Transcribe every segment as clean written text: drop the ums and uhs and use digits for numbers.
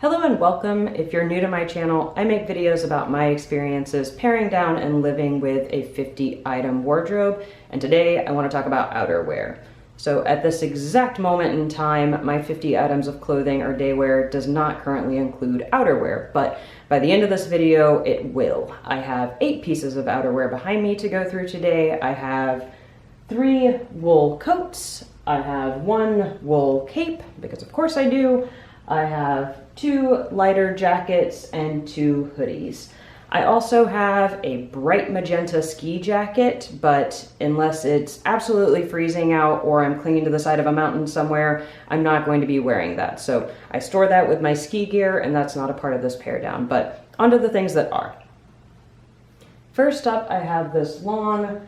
Hello and welcome. If you're new to my channel, I make videos about my experiences paring down and living with a 50-item wardrobe, and today I want to talk about outerwear. So at this exact moment in time, my 50 items of clothing or daywear does not currently include outerwear, but by the end of this video, it will. I have 8 pieces of outerwear behind me to go through today. I have 3 wool coats, I have 1 wool cape, because of course I do. I have 2 lighter jackets and 2 hoodies. I also have a bright magenta ski jacket, but unless it's absolutely freezing out or I'm clinging to the side of a mountain somewhere, I'm not going to be wearing that. So I store that with my ski gear, and that's not a part of this pare down, but onto the things that are. First up, I have this long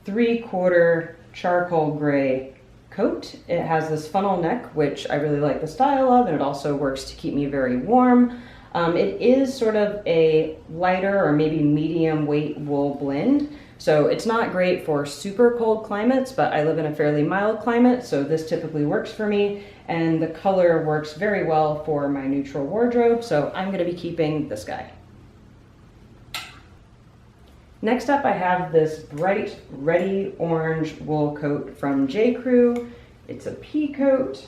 3/4 charcoal gray coat. It has this funnel neck, which I really like the style of, and it also works to keep me very warm. It is sort of a lighter or maybe medium weight wool blend, so it's not great for super cold climates, but I live in a fairly mild climate, so this typically works for me, and the color works very well for my neutral wardrobe, so I'm going to be keeping this guy. Next up, I have this bright reddy orange wool coat from J. Crew. It's a pea coat.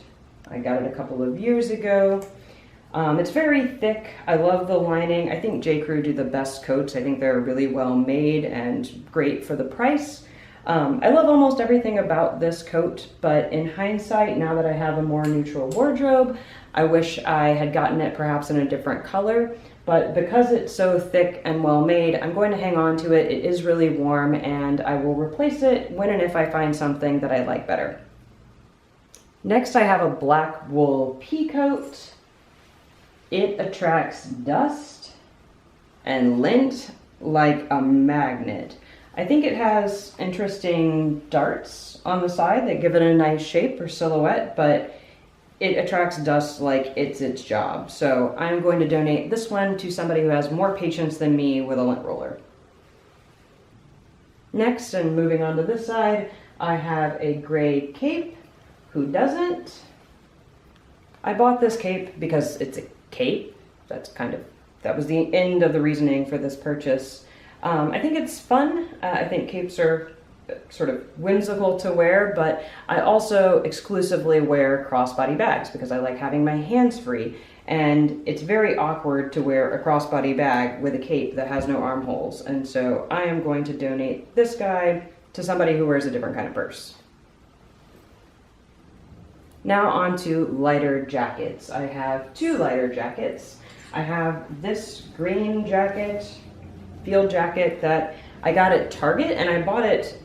I got it a couple of years ago. It's very thick. I love the lining. I think J. Crew do the best coats. I think they're really well made and great for the price. I love almost everything about this coat, but in hindsight, now that I have a more neutral wardrobe, I wish I had gotten it perhaps in a different color. But because it's so thick and well made, I'm going to hang on to it. It is really warm, and I will replace it when and if I find something that I like better. Next, I have a black wool pea coat. It attracts dust and lint like a magnet. I think it has interesting darts on the side that give it a nice shape or silhouette, but it attracts dust like it's its job. So I'm going to donate this one to somebody who has more patience than me with a lint roller. Next, and moving on to this side, I have a gray cape. Who doesn't? I bought this cape because it's a cape. That was the end of the reasoning for this purchase. I think it's fun. I think capes are sort of whimsical to wear, but I also exclusively wear crossbody bags because I like having my hands free, and it's very awkward to wear a crossbody bag with a cape that has no armholes, and so I am going to donate this guy to somebody who wears a different kind of purse. Now on to lighter jackets. I have 2 lighter jackets. I have this green jacket, field jacket, that I got at Target, and I bought it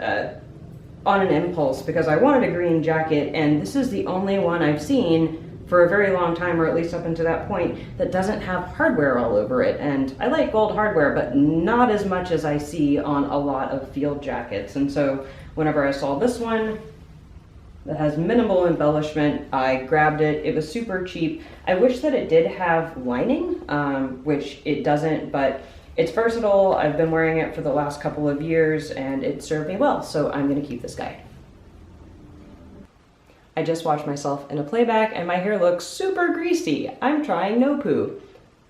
on an impulse because I wanted a green jacket, and this is the only one I've seen for a very long time, or at least up until that point, that doesn't have hardware all over it. And I like gold hardware, but not as much as I see on a lot of field jackets. And so whenever I saw this one that has minimal embellishment, I grabbed it. It was super cheap. I wish that it did have lining, which it doesn't, but it's versatile. I've been wearing it for the last couple of years, and it served me well, so I'm gonna keep this guy. I just watched myself in a playback, and my hair looks super greasy. I'm trying no poo.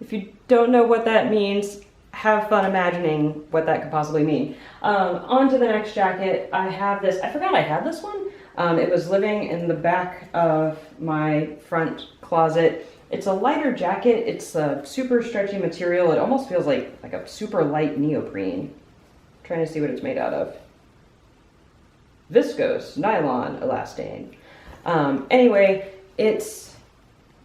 If you don't know what that means, have fun imagining what that could possibly mean. On to the next jacket. I have this, I forgot I had this one. It was living in the back of my front closet. It's a lighter jacket. It's a super stretchy material. It almost feels like a super light neoprene. I'm trying to see what it's made out of. Viscose, nylon, elastane. Anyway, it's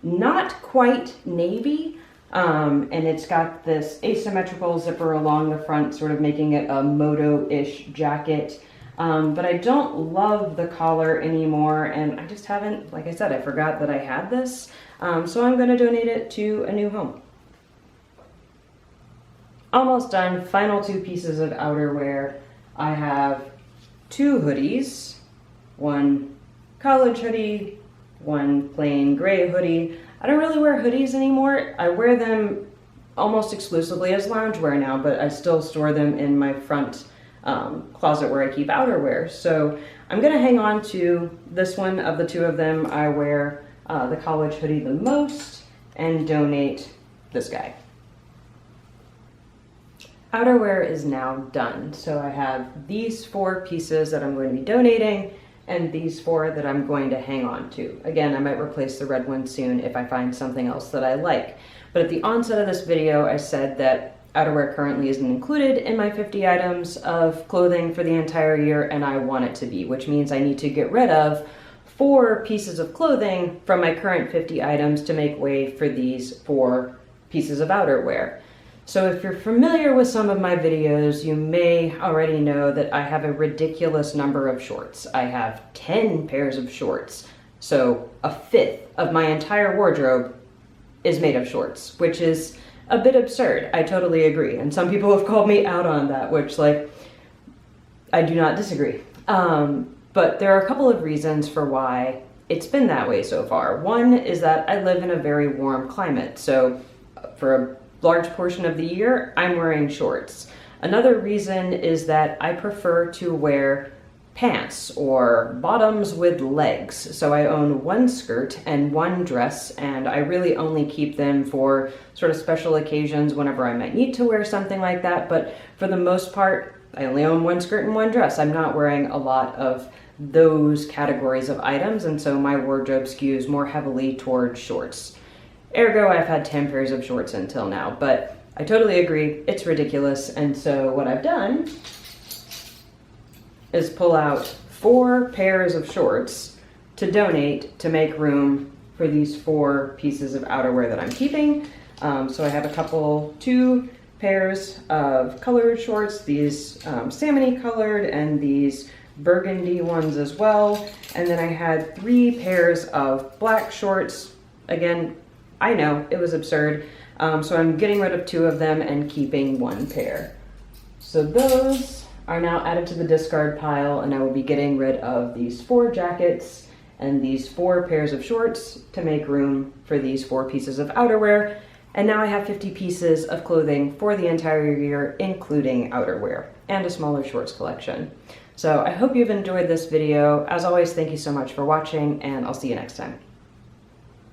not quite navy, and it's got this asymmetrical zipper along the front, sort of making it a moto-ish jacket. But I don't love the collar anymore, and I just haven't, like I said, I forgot that I had this. So I'm going to donate it to a new home. Almost done. Final 2 pieces of outerwear. I have 2 hoodies, 1 college hoodie, 1 plain gray hoodie. I don't really wear hoodies anymore. I wear them almost exclusively as loungewear now, but I still store them in my front closet where I keep outerwear. So I'm going to hang on to this one. Of the 2 of them, I wear the college hoodie the most, and donate this guy. Outerwear is now done. So I have these 4 pieces that I'm going to be donating and these 4 that I'm going to hang on to. Again, I might replace the red one soon if I find something else that I like. But at the onset of this video, I said that outerwear currently isn't included in my 50 items of clothing for the entire year, and I want it to be, which means I need to get rid of 4 pieces of clothing from my current 50 items to make way for these 4 pieces of outerwear. So if you're familiar with some of my videos, you may already know that I have a ridiculous number of shorts. I have 10 pairs of shorts. So a 1/5 of my entire wardrobe is made of shorts, which is a bit absurd. I totally agree. And some people have called me out on that, which, like, I do not disagree. But there are a couple of reasons for why it's been that way so far. One is that I live in a very warm climate. So for a large portion of the year, I'm wearing shorts. Another reason is that I prefer to wear pants or bottoms with legs. So I own 1 skirt and 1 dress, and I really only keep them for sort of special occasions whenever I might need to wear something like that. But for the most part, I only own 1 skirt and 1 dress. I'm not wearing a lot of those categories of items, and so my wardrobe skews more heavily towards shorts. Ergo, I've had 10 pairs of shorts until now, but I totally agree, it's ridiculous. And so what I've done is pull out 4 pairs of shorts to donate to make room for these 4 pieces of outerwear that I'm keeping. So I have 2 pairs of colored shorts, these salmon-y colored and these burgundy ones as well. And then I had 3 pairs of black shorts. Again, I know, it was absurd. So I'm getting rid of 2 of them and keeping 1 pair. So those are now added to the discard pile, and I will be getting rid of these 4 jackets and these 4 pairs of shorts to make room for these 4 pieces of outerwear. And now I have 50 pieces of clothing for the entire year, including outerwear and a smaller shorts collection. So I hope you've enjoyed this video. As always, thank you so much for watching, and I'll see you next time.